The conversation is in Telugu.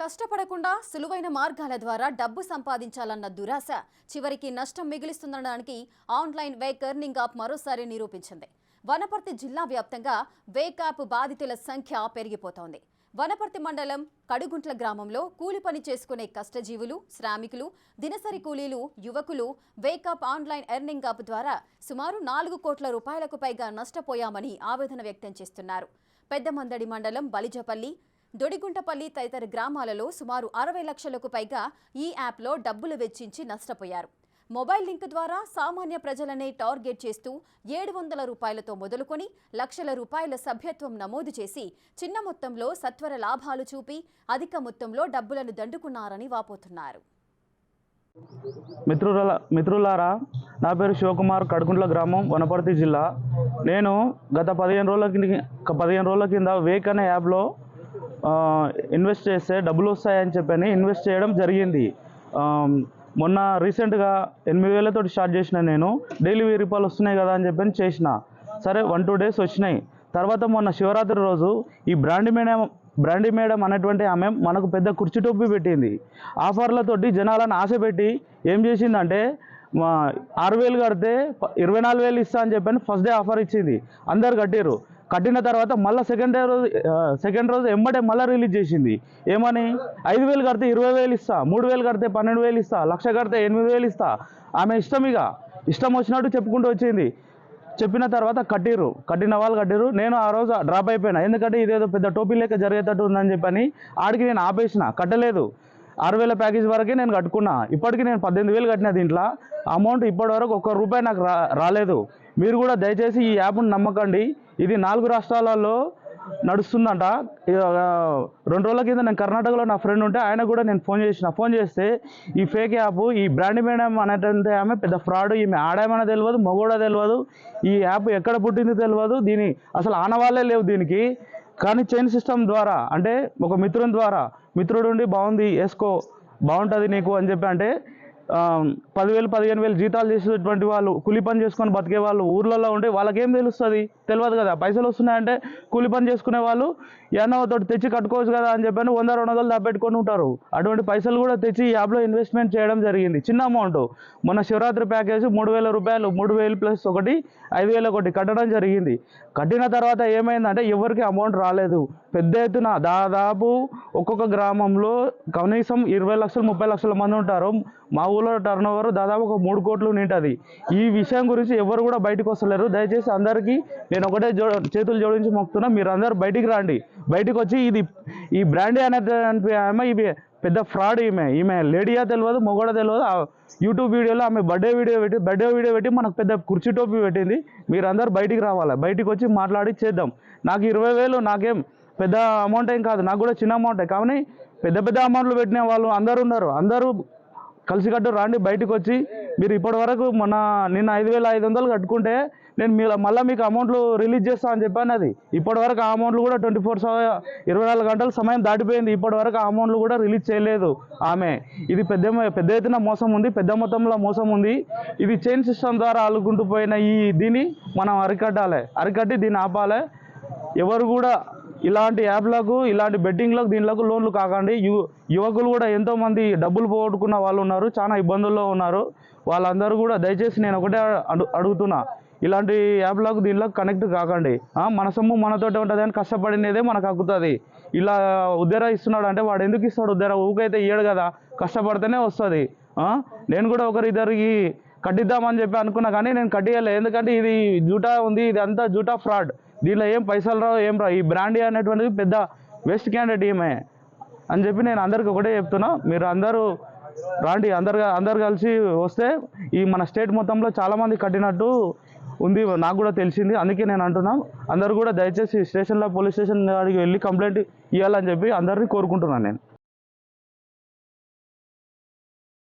కష్టపడకుండా సులువైన మార్గాల ద్వారా డబ్బు సంపాదించాలన్న దురాశ చివరికి నష్టం మిగిలిస్తుందనడానికి ఆన్లైన్ వేక్ ఎర్నింగ్ యాప్ మరోసారి నిరూపించింది. వనపర్తి జిల్లా వ్యాప్తంగా వేక్ యాప్ బాధితుల సంఖ్య పెరిగిపోతోంది. వనపర్తి మండలం కడుగుంట్ల గ్రామంలో కూలి పని చేసుకునే కష్టజీవులు, శ్రామికులు, దినసరి కూలీలు, యువకులు Wake app online earning app ద్వారా సుమారు 4 కోట్ల రూపాయలకు పైగా నష్టపోయామని ఆవేదన వ్యక్తం చేస్తున్నారు. పెద్దమందడి మండలం బలిజపల్లి, దొడిగుంటపల్లి తదితర గ్రామాలలో సుమారు 60 లక్షలకు పైగా ఈ యాప్లో డబ్బులు వెచ్చించి నష్టపోయారు. మొబైల్ లింక్ ద్వారా సామాన్య ప్రజలనే టార్గెట్ చేస్తూ 700 రూపాయలతో మొదలుకొని లక్షల రూపాయల సభ్యత్వం నమోదు చేసి చిన్న మొత్తంలో సత్వర లాభాలు చూపి అధిక మొత్తంలో డబ్బులను దండుకున్నారని వాపోతున్నారు. మిత్రులారా, నా పేరు శివకుమార్, కడుగుంట్ల గ్రామం, వనపర్తి జిల్లా. నేను గత 15 రోజుల కింద వేక్ అనే యాప్లో ఇన్వెస్ట్ చేస్తే డబ్బులు వస్తాయని చెప్పని ఇన్వెస్ట్ చేయడం జరిగింది. మొన్న రీసెంట్గా 8,000 స్టార్ట్ చేసిన. నేను డైలీ 1000 రూపాయలు వస్తున్నాయి కదా అని చెప్పని చేసిన. సరే 1-2 డేస్ వచ్చినాయి. తర్వాత మొన్న శివరాత్రి రోజు ఈ బ్రాండీ మేడం అనేటువంటి ఆమె మనకు పెద్ద కుర్చీ టోపీ పెట్టింది. ఆఫర్లతోటి జనాలను ఆశ పెట్టి ఏం చేసిందంటే 6,000 కడితే 24,000 ఇస్తా అని చెప్పని ఫస్ట్ డే ఆఫర్ ఇచ్చింది. అందరు కట్టారు. కట్టిన తర్వాత మళ్ళీ సెకండ్ రోజు ఎంబడే మళ్ళీ రిలీజ్ చేసింది. ఏమని 5,000 కడితే 20,000 ఇస్తా, 3,000 కడితే 12,000 ఇస్తా, 1,00,000 కడితే 8,000 ఇస్తా. ఆమె ఇష్టం వచ్చినట్టు చెప్పుకుంటూ వచ్చింది. చెప్పిన తర్వాత కట్టిన వాళ్ళు కట్టిరు. నేను ఆ రోజు డ్రాప్ అయిపోయినా. ఎందుకంటే ఇదేదో పెద్ద టోపీ లెక్క జరిగేటట్టు ఉందని చెప్పని ఆడికి నేను ఆపేసిన, కట్టలేదు. 6,000 ప్యాకేజ్ వరకే నేను కట్టుకున్నా. ఇప్పటికీ నేను 18,000 కట్టిన. దీంట్లో అమౌంట్ ఇప్పటి వరకు ₹1 నాకు రాలేదు. మీరు కూడా దయచేసి ఈ యాప్ను నమ్మకండి. ఇది 4 రాష్ట్రాలలో నడుస్తుందంట. 2 రోజుల కింద నేను కర్ణాటకలో నా ఫ్రెండ్ ఉంటే ఆయన కూడా నేను ఫోన్ చేస్తే ఈ ఫేక్ యాప్, ఈ బ్రాండ్ మేడం అనేటువంటి ఆమె పెద్ద ఫ్రాడ్. ఈమె ఆడామని తెలియదు, మగోడా తెలియదు, ఈ యాప్ ఎక్కడ పుట్టింది తెలియదు, దీని అసలు ఆనవాళ్ళే లేవు దీనికి. కానీ చైన్ సిస్టమ్ ద్వారా, అంటే ఒక మిత్రుడుండి బాగుంది వేసుకో, బాగుంటుంది నీకు అని చెప్పి అంటే 10,000 15,000 జీతాలు చేసేటువంటి వాళ్ళు, కూలి పని చేసుకొని బతికే వాళ్ళు ఊర్లలో ఉంటే వాళ్ళకేం తెలియదు కదా. పైసలు వస్తున్నాయంటే కూలి పని చేసుకునే వాళ్ళు తోటి తెచ్చి కట్టుకోవచ్చు కదా అని చెప్పని 100-200 దాపెట్టుకొని ఉంటారు. అటువంటి పైసలు కూడా తెచ్చి ఈ యాప్లో ఇన్వెస్ట్మెంట్ చేయడం జరిగింది. చిన్న అమౌంట్. మొన్న శివరాత్రి ప్యాకేజ్ 3,000 రూపాయలు, 3,000 ప్లస్ 5,000 కట్టడం జరిగింది. కట్టిన తర్వాత ఏమైందంటే ఎవరికి అమౌంట్ రాలేదు. పెద్ద ఎత్తున దాదాపు ఒక్కొక్క గ్రామంలో కనీసం 20 లక్షలు 30 లక్షల మంది ఉంటారు. మా ఊళ్ళో టర్నోవర్ దాదాపు 3 కోట్లు నింటది. ఈ విషయం గురించి ఎవరు కూడా బయటకు వస్తలేరు. దయచేసి అందరికీ నేను ఒకటే చేతులు జోడించి మొక్కుతున్నా, మీరు అందరూ బయటికి రండి. బయటకు వచ్చి ఈ బ్రాండీ అనేది ఆమె ఇవి పెద్ద ఫ్రాడ్. ఈమె లేడీయా తెలియదు, మొగోడా తెలియదు. యూట్యూబ్ వీడియోలో ఆమె బర్త్డే వీడియో పెట్టి మనకు పెద్ద కుర్చీ టోపీ పెట్టింది. మీరు అందరూ బయటికి రావాలి. బయటకు వచ్చి మాట్లాడి చేద్దాం. నాకు 20,000 నాకేం పెద్ద అమౌంట్ ఏం కాదు, నాకు కూడా చిన్న అమౌంటే. కానీ పెద్ద అమౌంట్లు పెట్టిన వాళ్ళు అందరూ ఉన్నారు. అందరూ కలిసికట్టు రాండి. బయటకు వచ్చి మీరు ఇప్పటి వరకు నిన్న 5,500 కట్టుకుంటే నేను మళ్ళీ మీకు అమౌంట్లు రిలీజ్ చేస్తా అని చెప్పాను. అది ఇప్పటి వరకు ఆ అమౌంట్లు కూడా 24 గంటల సమయం దాటిపోయింది. ఇప్పటి వరకు ఆ అమౌంట్లు కూడా రిలీజ్ చేయలేదు ఆమె. ఇది పెద్ద ఎత్తున మోసం ఉంది, పెద్ద మొత్తంలో మోసం ఉంది. ఇది చైన్ సిస్టమ్ ద్వారా అల్లుకుంటూ పోయిన దీన్ని మనం అరికట్టి దీన్ని ఆపాలి. ఎవరు కూడా ఇలాంటి యాప్లకు, ఇలాంటి బెట్టింగ్లకు, దీనిలకు లోన్లు కాకండి. యువకులు కూడా ఎంతోమంది డబ్బులు పోగొట్టుకున్న వాళ్ళు ఉన్నారు, చాలా ఇబ్బందుల్లో ఉన్నారు. వాళ్ళందరూ కూడా దయచేసి నేను ఒకటే అడుగుతున్నా, ఇలాంటి యాప్లకు దీనిలకు కనెక్ట్ కాకండి. మన సొమ్ము మనతోటి ఉంటుంది అని కష్టపడినదే మనకు హక్కుతుంది. ఇలా ఉద్దర ఇస్తున్నాడు అంటే వాడు ఎందుకు ఇస్తాడు ఉద్దర? ఊకైతే ఇయ్యడు కదా, కష్టపడితేనే వస్తుంది. నేను కూడా ఒకరిద్దరికి కట్టిద్దామని చెప్పి అనుకున్నా, కానీ నేను కట్టియలే. ఎందుకంటే ఇది జూటా ఉంది, ఇది అంతా జూటా ఫ్రాడ్. దీనిలో ఏం పైసలు రావు, ఏం రావు. ఈ బ్రాండీ అనేటువంటిది పెద్ద వేస్ట్ క్యాండిడేట్ ఈమె అని చెప్పి నేను అందరికీ ఒకటే చెప్తున్నా. మీరు అందరూ రాండి, అందరు కలిసి వస్తే ఈ మన స్టేట్ మొత్తంలో చాలామంది కట్టినట్టు ఉంది, నాకు కూడా తెలిసింది. అందుకే నేను అంటున్నా, అందరూ కూడా దయచేసి పోలీస్ స్టేషన్ కాడికి వెళ్ళి కంప్లైంట్ ఇవ్వాలని చెప్పి అందరినీ కోరుకుంటున్నాను నేను.